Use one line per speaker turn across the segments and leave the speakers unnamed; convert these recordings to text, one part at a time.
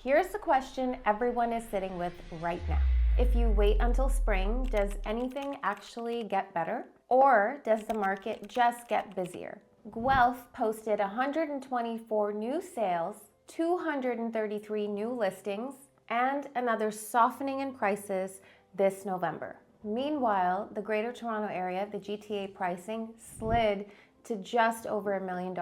Here's the question everyone is sitting with right now. If you wait until spring, does anything actually get better? Or does the market just get busier? Guelph posted 124 new sales, 233 new listings, and another softening in prices this November. Meanwhile, the Greater Toronto Area, the GTA pricing slid to just over $1 million,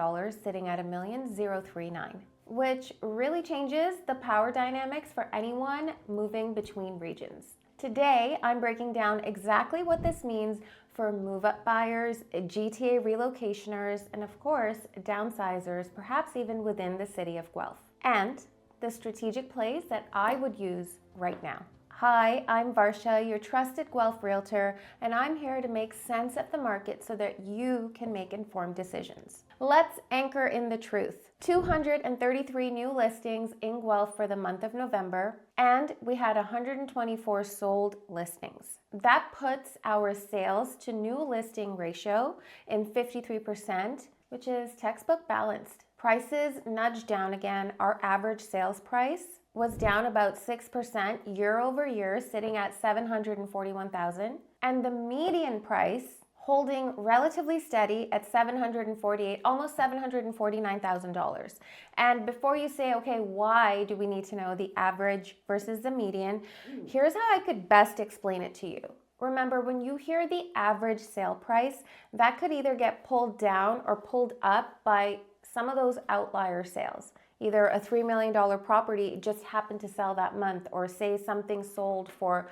sitting at $1,039,000, which really changes the power dynamics for anyone moving between regions. Today, I'm breaking down exactly what this means for move-up buyers, GTA relocationers, and of course, downsizers, perhaps even within the city of Guelph, and the strategic plays that I would use right now. Hi, I'm Varsha, your trusted Guelph realtor, and I'm here to make sense of the market so that you can make informed decisions. Let's anchor in the truth. 233 new listings in Guelph for the month of November, and we had 124 sold listings. That puts our sales to new listing ratio in 53%, which is textbook balanced. Prices nudged down again. Our average sales price was down about 6% year over year, sitting at $741,000, and the median price holding relatively steady at $748,000, almost $749,000. And before you say, okay, why do we need to know the average versus the median? Here's how I could best explain it to you. Remember, when you hear the average sale price, that could either get pulled down or pulled up by some of those outlier sales. Either a $3 million property just happened to sell that month, or say something sold for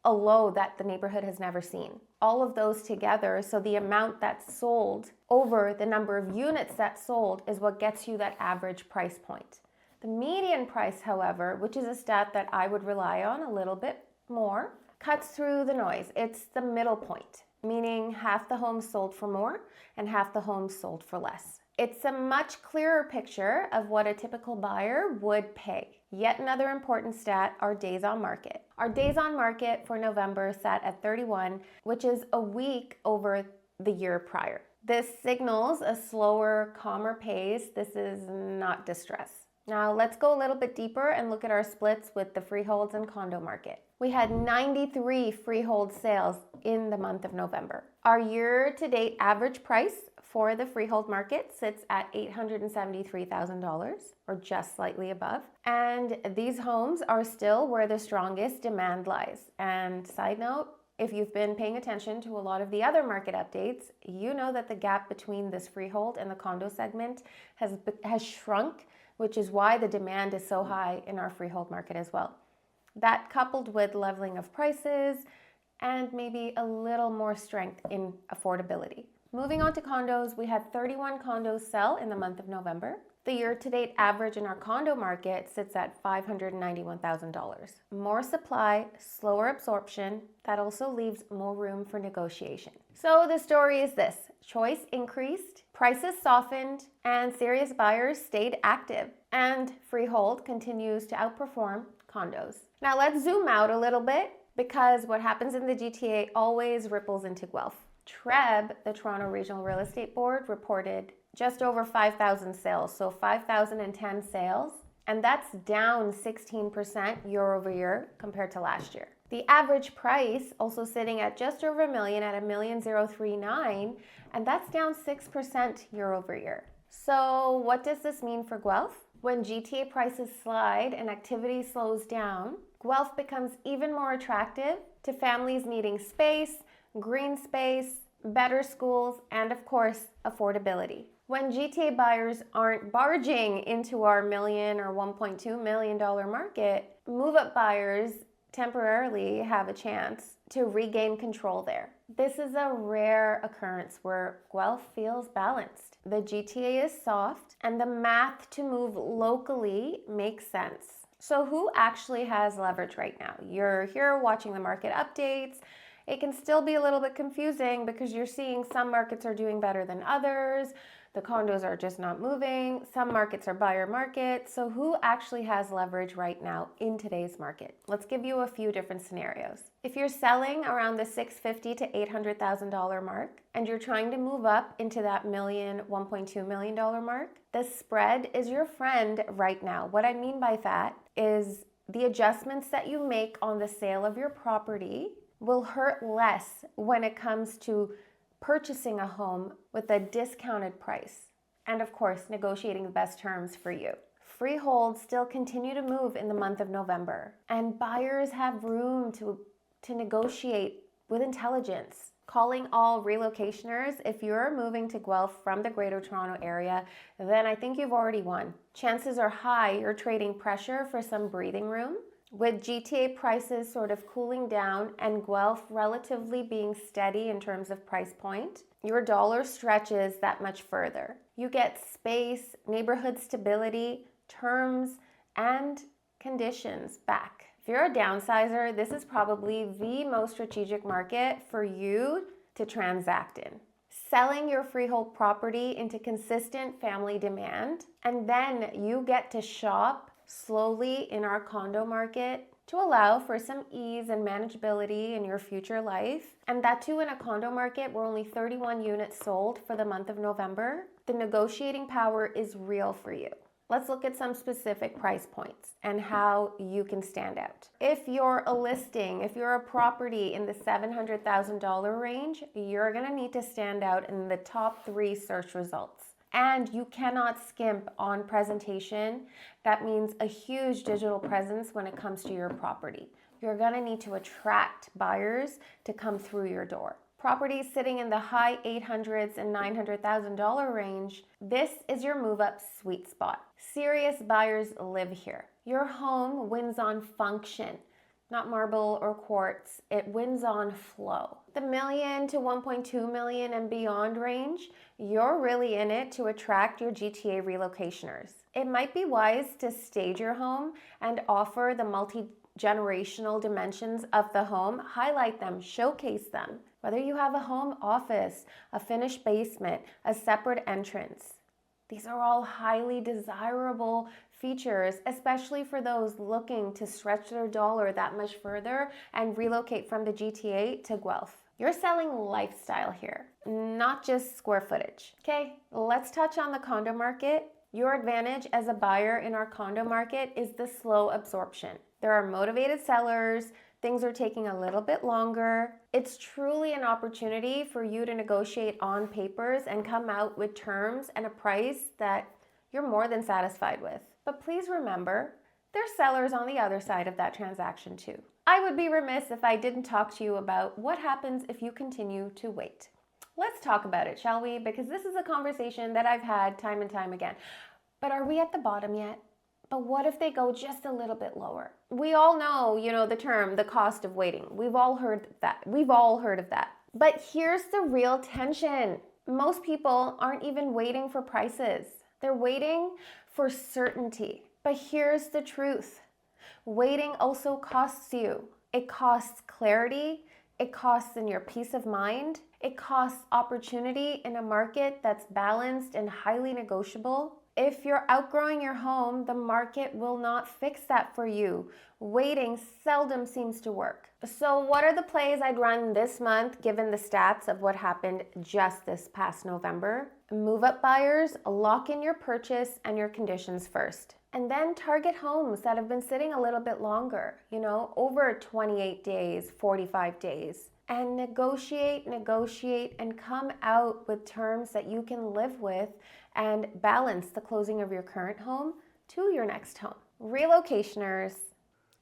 a low that the neighborhood has never seen. All of those together, so the amount that's sold over the number of units that sold is what gets you that average price point. The median price, however, which is a stat that I would rely on a little bit more, cuts through the noise. It's the middle point, meaning half the homes sold for more and half the homes sold for less. It's a much clearer picture of what a typical buyer would pay. Yet another important stat, our days on market. Our days on market for November sat at 31, which is a week over the year prior. This signals a slower, calmer pace. This is not distress. Now let's go a little bit deeper and look at our splits with the freeholds and condo market. We had 93 freehold sales in the month of November. Our year-to-date average price for the freehold market sits at $873,000, or just slightly above. And these homes are still where the strongest demand lies. And side note, if you've been paying attention to a lot of the other market updates, you know that the gap between this freehold and the condo segment has shrunk, which is why the demand is so high in our freehold market as well. That, coupled with leveling of prices and maybe a little more strength in affordability. Moving on to condos, we had 31 condos sell in the month of November. The year-to-date average in our condo market sits at $591,000. More supply, slower absorption, that also leaves more room for negotiation. So the story is this: choice increased, prices softened, and serious buyers stayed active. And freehold continues to outperform condos. Now let's zoom out a little bit, because what happens in the GTA always ripples into Guelph. TREB, the Toronto Regional Real Estate Board, reported just over 5,000 sales, so 5,010 sales, and that's down 16% year over year compared to last year. The average price also sitting at just over $1 million at $1,039,000, and that's down 6% year over year. So what does this mean for Guelph? When GTA prices slide and activity slows down, Guelph becomes even more attractive to families needing space, green space, better schools, and of course, affordability. When GTA buyers aren't barging into our million or $1.2 million market, move-up buyers temporarily have a chance to regain control there. This is a rare occurrence where Guelph feels balanced. The GTA is soft, and the math to move locally makes sense. So who actually has leverage right now? You're here watching the market updates. It can still be a little bit confusing because you're seeing some markets are doing better than others. The condos are just not moving. Some markets are buyer markets. So who actually has leverage right now in today's market? Let's give you a few different scenarios. If you're selling around the $650,000 to $800,000 mark and you're trying to move up into that $1.2 million mark, the spread is your friend right now. What I mean by that is the adjustments that you make on the sale of your property will hurt less when it comes to purchasing a home with a discounted price. And of course, negotiating the best terms for you. Freeholds still continue to move in the month of November, and buyers have room to negotiate with intelligence. Calling all relocationers, if you're moving to Guelph from the Greater Toronto area, then I think you've already won. Chances are high you're trading pressure for some breathing room. With GTA prices sort of cooling down and Guelph relatively being steady in terms of price point, your dollar stretches that much further. You get space, neighborhood stability, terms, and conditions back. If you're a downsizer, this is probably the most strategic market for you to transact in. Selling your freehold property into consistent family demand, and then you get to shop slowly in our condo market to allow for some ease and manageability in your future life. And that too in a condo market where only 31 units sold for the month of November. The negotiating power is real for you. Let's look at some specific price points and how you can stand out. If you're a listing, if you're a property in the $700,000 range, you're gonna need to stand out in the top 3 search results. And you cannot skimp on presentation. That means a huge digital presence when it comes to your property. You're gonna need to attract buyers to come through your door. Properties sitting in the high $800,000 and $900,000 range, this is your move-up sweet spot. Serious buyers live here. Your home wins on function, not marble or quartz. It wins on flow. The $1 million to $1.2 million and beyond range, you're really in it to attract your GTA relocationers. It might be wise to stage your home and offer the multi-generational dimensions of the home, highlight them, showcase them. Whether you have a home office, a finished basement, a separate entrance. These are all highly desirable features, especially for those looking to stretch their dollar that much further and relocate from the GTA to Guelph. You're selling lifestyle here, not just square footage. Okay, let's touch on the condo market. Your advantage as a buyer in our condo market is the slow absorption. There are motivated sellers. Things are taking a little bit longer. It's truly an opportunity for you to negotiate on papers and come out with terms and a price that you're more than satisfied with. But please remember, there's sellers on the other side of that transaction too. I would be remiss if I didn't talk to you about what happens if you continue to wait. Let's talk about it, shall we? Because this is a conversation that I've had time and time again. But are we at the bottom yet? But what if they go just a little bit lower? We all know, the term, the cost of waiting. We've all heard of that. But here's the real tension. Most people aren't even waiting for prices. They're waiting for certainty. But here's the truth. Waiting also costs you. It costs clarity. It costs in your peace of mind. It costs opportunity in a market that's balanced and highly negotiable. If you're outgrowing your home, the market will not fix that for you. Waiting seldom seems to work. So what are the plays I'd run this month given the stats of what happened just this past November? Move-up buyers, lock in your purchase and your conditions first. And then target homes that have been sitting a little bit longer, over 28 days, 45 days. And negotiate, and come out with terms that you can live with and balance the closing of your current home to your next home. Relocationers,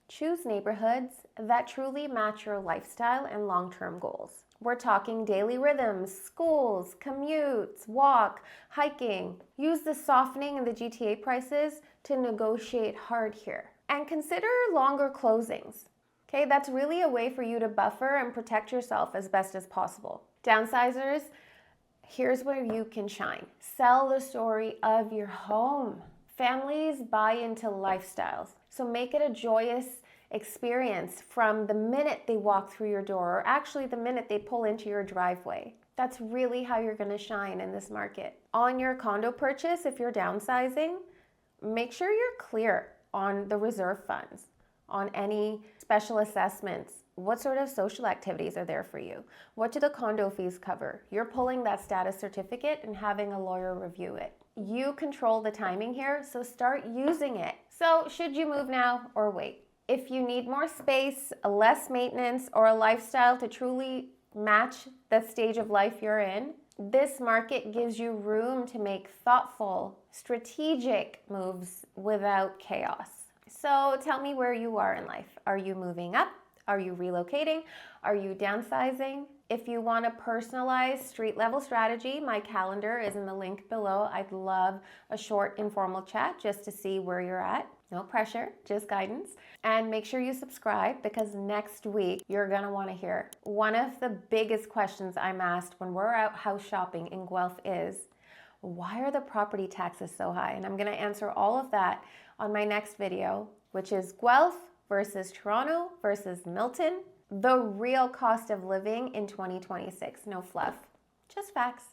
choose neighborhoods that truly match your lifestyle and long-term goals. We're talking daily rhythms, schools, commutes, walk, hiking. Use the softening in the GTA prices to negotiate hard here. And consider longer closings. Okay, that's really a way for you to buffer and protect yourself as best as possible. Downsizers, here's where you can shine. Sell the story of your home. Families buy into lifestyles, so make it a joyous experience from the minute they walk through your door, or actually the minute they pull into your driveway. That's really how you're gonna shine in this market. On your condo purchase, if you're downsizing, make sure you're clear on the reserve funds, on any special assessments. What sort of social activities are there for you? What do the condo fees cover? You're pulling that status certificate and having a lawyer review it. You control the timing here, so start using it. So should you move now or wait? If you need more space, less maintenance, or a lifestyle to truly match the stage of life you're in, this market gives you room to make thoughtful, strategic moves without chaos. So tell me where you are in life. Are you moving up? Are you relocating? Are you downsizing? If you want a personalized street level strategy, my calendar is in the link below. I'd love a short informal chat just to see where you're at. No pressure, just guidance. And make sure you subscribe because next week you're gonna wanna hear. One of the biggest questions I'm asked when we're out house shopping in Guelph is, why are the property taxes so high? And I'm gonna answer all of that on my next video, which is Guelph versus Toronto versus Milton, the real cost of living in 2026. No fluff, just facts.